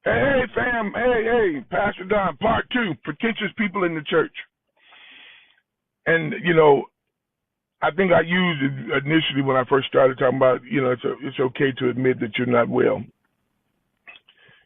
Hey, fam. Hey, Pastor Don, part two, pretentious people in the church. And, I think I used it initially when I first started talking about, it's okay to admit that you're not well.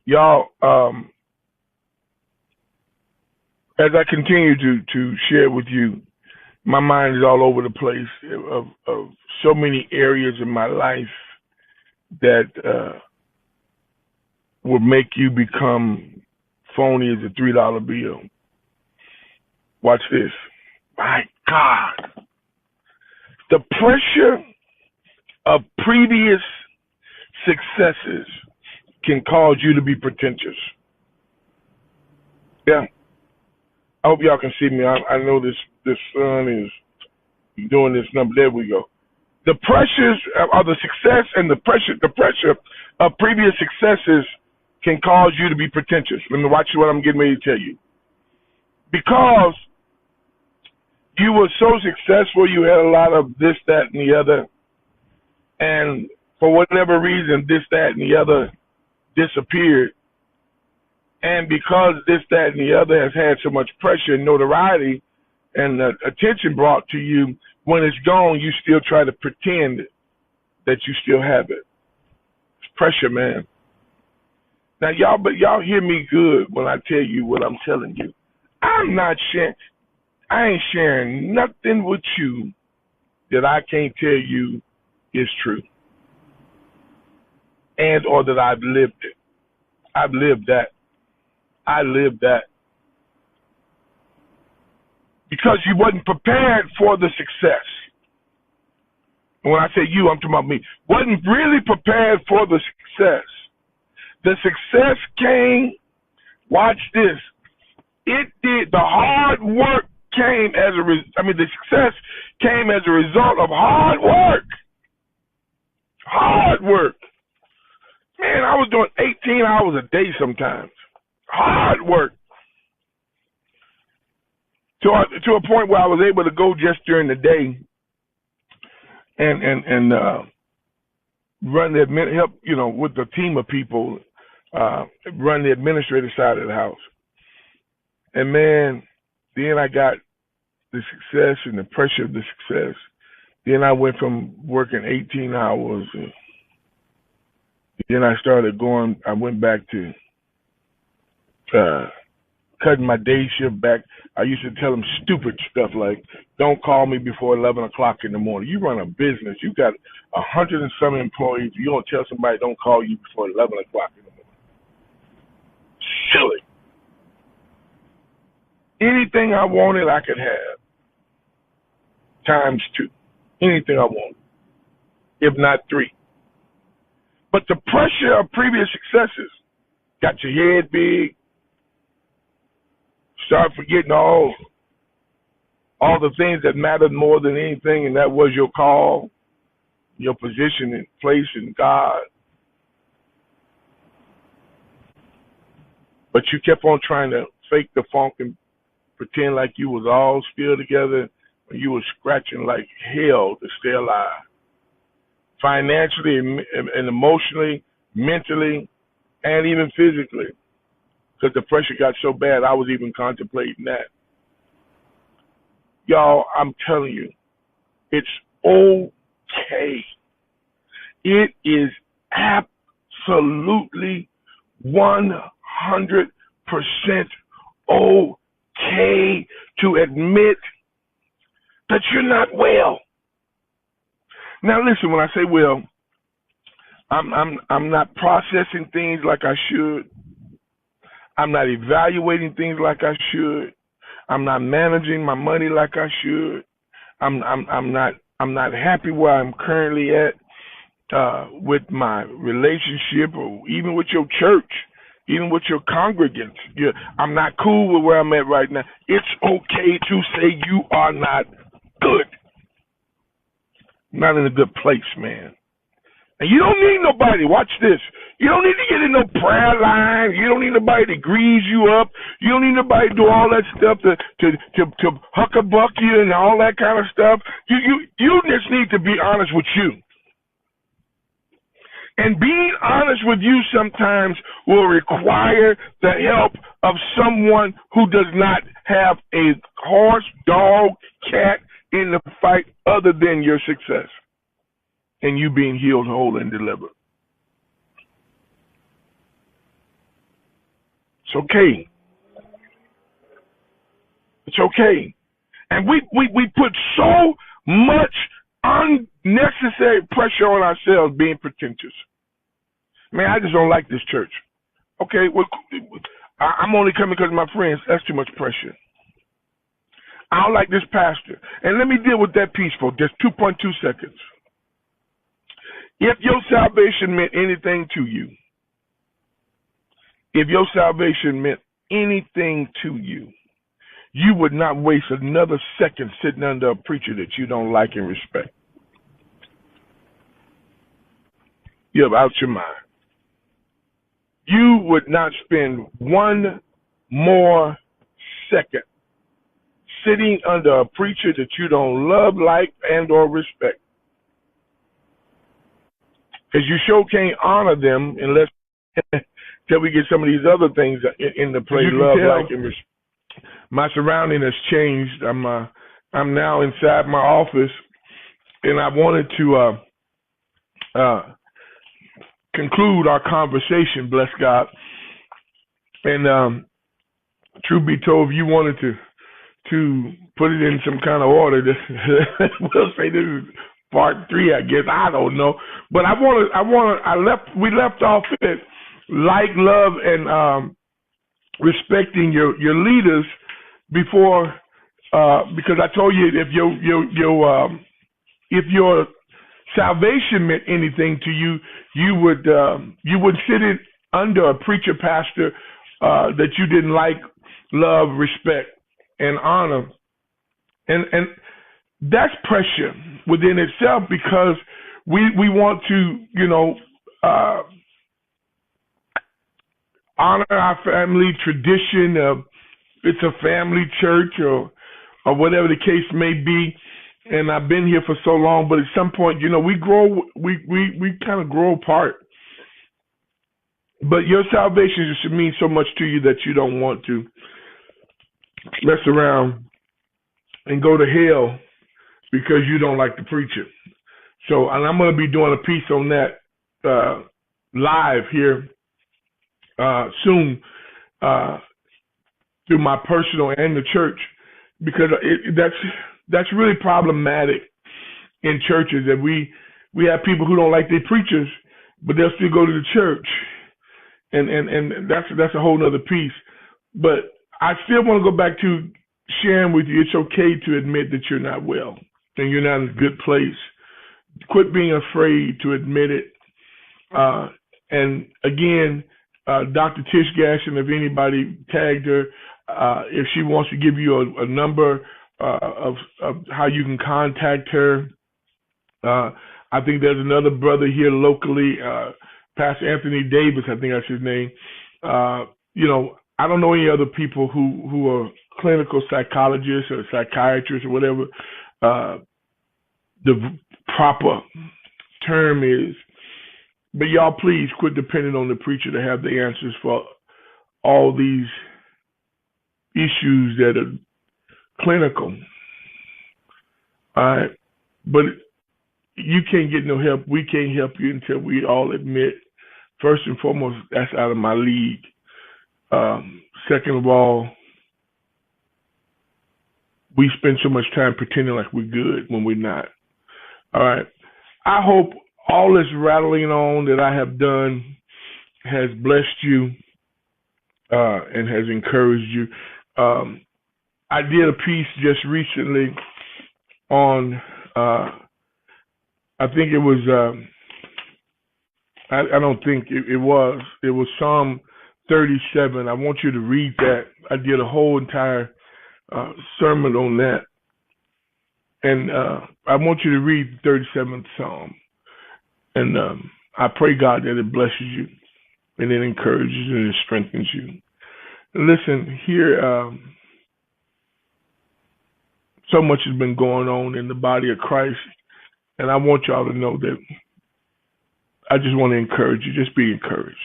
Y'all, as I continue to share with you, my mind is all over the place of so many areas in my life that will make you become phony as a $3 bill. Watch this. My God. The pressure of previous successes can cause you to be pretentious. Yeah. I hope y'all can see me. I know this sun is doing this number. There we go. The pressures of the success and the pressure of previous successes can cause you to be pretentious. Let me watch what I'm getting ready to tell you. Because you were so successful, you had a lot of this, that, and the other, and for whatever reason, this, that, and the other disappeared. And because this, that, and the other has had so much pressure and notoriety and attention brought to you, when it's gone, you still try to pretend that you still have it. It's pressure, man. Now, y'all hear me good when I tell you what I'm telling you. I ain't sharing nothing with you that I can't tell you is true. And or that I've lived it. I've lived that. I lived that. Because you wasn't prepared for the success. And when I say you, I'm talking about me. Wasn't really prepared for the success. The success came, watch this. It did, the hard work came the success came as a result of hard work. Hard work. Man, I was doing 18 hours a day sometimes. Hard work. To a point where I was able to go just during the day and run help, with the team of people, run the administrative side of the house. And man, then I got the success and the pressure of the success. Then I went from working 18 hours. And then I went back to cutting my day shift back. I used to tell them stupid stuff like, don't call me before 11 o'clock in the morning. You run a business. You got 100 and some employees. You don't tell somebody don't call you before 11 o'clock in the morning. Silly. Anything I wanted, I could have. Times 2. Anything I wanted. If not 3. But the pressure of previous successes got your head big. Start forgetting all the things that mattered more than anything, and that was your call, your position and place in God. But you kept on trying to fake the funk and pretend like you was all still together when you was scratching like hell to stay alive. Financially and emotionally, mentally, and even physically. Because the pressure got so bad, I was even contemplating that. Y'all, I'm telling you, it's okay. It is absolutely 100% okay to admit that you're not well. Now listen, when I say well, I'm not processing things like I should. I'm not evaluating things like I should. I'm not managing my money like I should. I'm not happy where I'm currently at with my relationship, or even with your church, even with your congregants. I'm not cool with where I'm at right now. It's okay to say you are not good. Not in a good place, man. And you don't need nobody. Watch this. You don't need to get in no prayer line. You don't need nobody to grease you up. You don't need nobody to do all that stuff to huckabuck you and all that kind of stuff. You just need to be honest with you. And being honest with you sometimes will require the help of someone who does not have a horse, dog, cat in the fight other than your success and you being healed, whole, and delivered. It's okay. It's okay. And we put so much unnecessary pressure on ourselves being pretentious. Man, I just don't like this church. Okay, well, I'm only coming because of my friends. That's too much pressure. I don't like this pastor. And let me deal with that piece for just 2.2 seconds. If your salvation meant anything to you, if your salvation meant anything to you, you would not waste another second sitting under a preacher that you don't like and respect. You're out your mind. You would not spend one more second sitting under a preacher that you don't love, like, and or respect. Because you sure can't honor them unless till we get some of these other things in the play. Love, like, and respect. My surrounding has changed. I'm now inside my office, and I wanted to conclude our conversation. Bless God. And truth be told, if you wanted to put it in some kind of order, we'll say this is part 3, I guess. I don't know, but we left off at like, love, and respecting your leaders before, because I told you if your salvation meant anything to you, you would sit it under a preacher, pastor that you didn't like, love, respect, and honor, and that's pressure within itself, because we want to honor our family tradition of it's a family church or whatever the case may be. And I've been here for so long, but at some point, we kind of grow apart. But your salvation should mean so much to you that you don't want to mess around and go to hell because you don't like the preacher. So, and I'm going to be doing a piece on that live here soon through my personal and the church, because that's really problematic in churches, that we have people who don't like their preachers, but they'll still go to the church, and that's a whole nother piece. But I still want to go back to sharing with you. It's okay to admit that you're not well and you're not in a good place. Quit being afraid to admit it. And again, Dr. Tish Gasson, if anybody tagged her, if she wants to give you a number of how you can contact her. I think there's another brother here locally, Pastor Anthony Davis, I think that's his name. I don't know any other people who are clinical psychologists or psychiatrists or whatever the proper term is. But y'all, please quit depending on the preacher to have the answers for all these issues that are clinical. All right. But you can't get no help. We can't help you until we all admit, first and foremost, that's out of my league. Second of all, we spend so much time pretending like we're good when we're not. All right. I hope all this rattling on that I have done has blessed you and has encouraged you. I did a piece just recently on, I think it was, I don't think it was Psalm 37. I want you to read that. I did a whole entire sermon on that. And I want you to read the 37th Psalm. And I pray, God, that it blesses you and it encourages you and it strengthens you. And listen, here, so much has been going on in the body of Christ. And I want y'all to know that I just want to encourage you. Just be encouraged.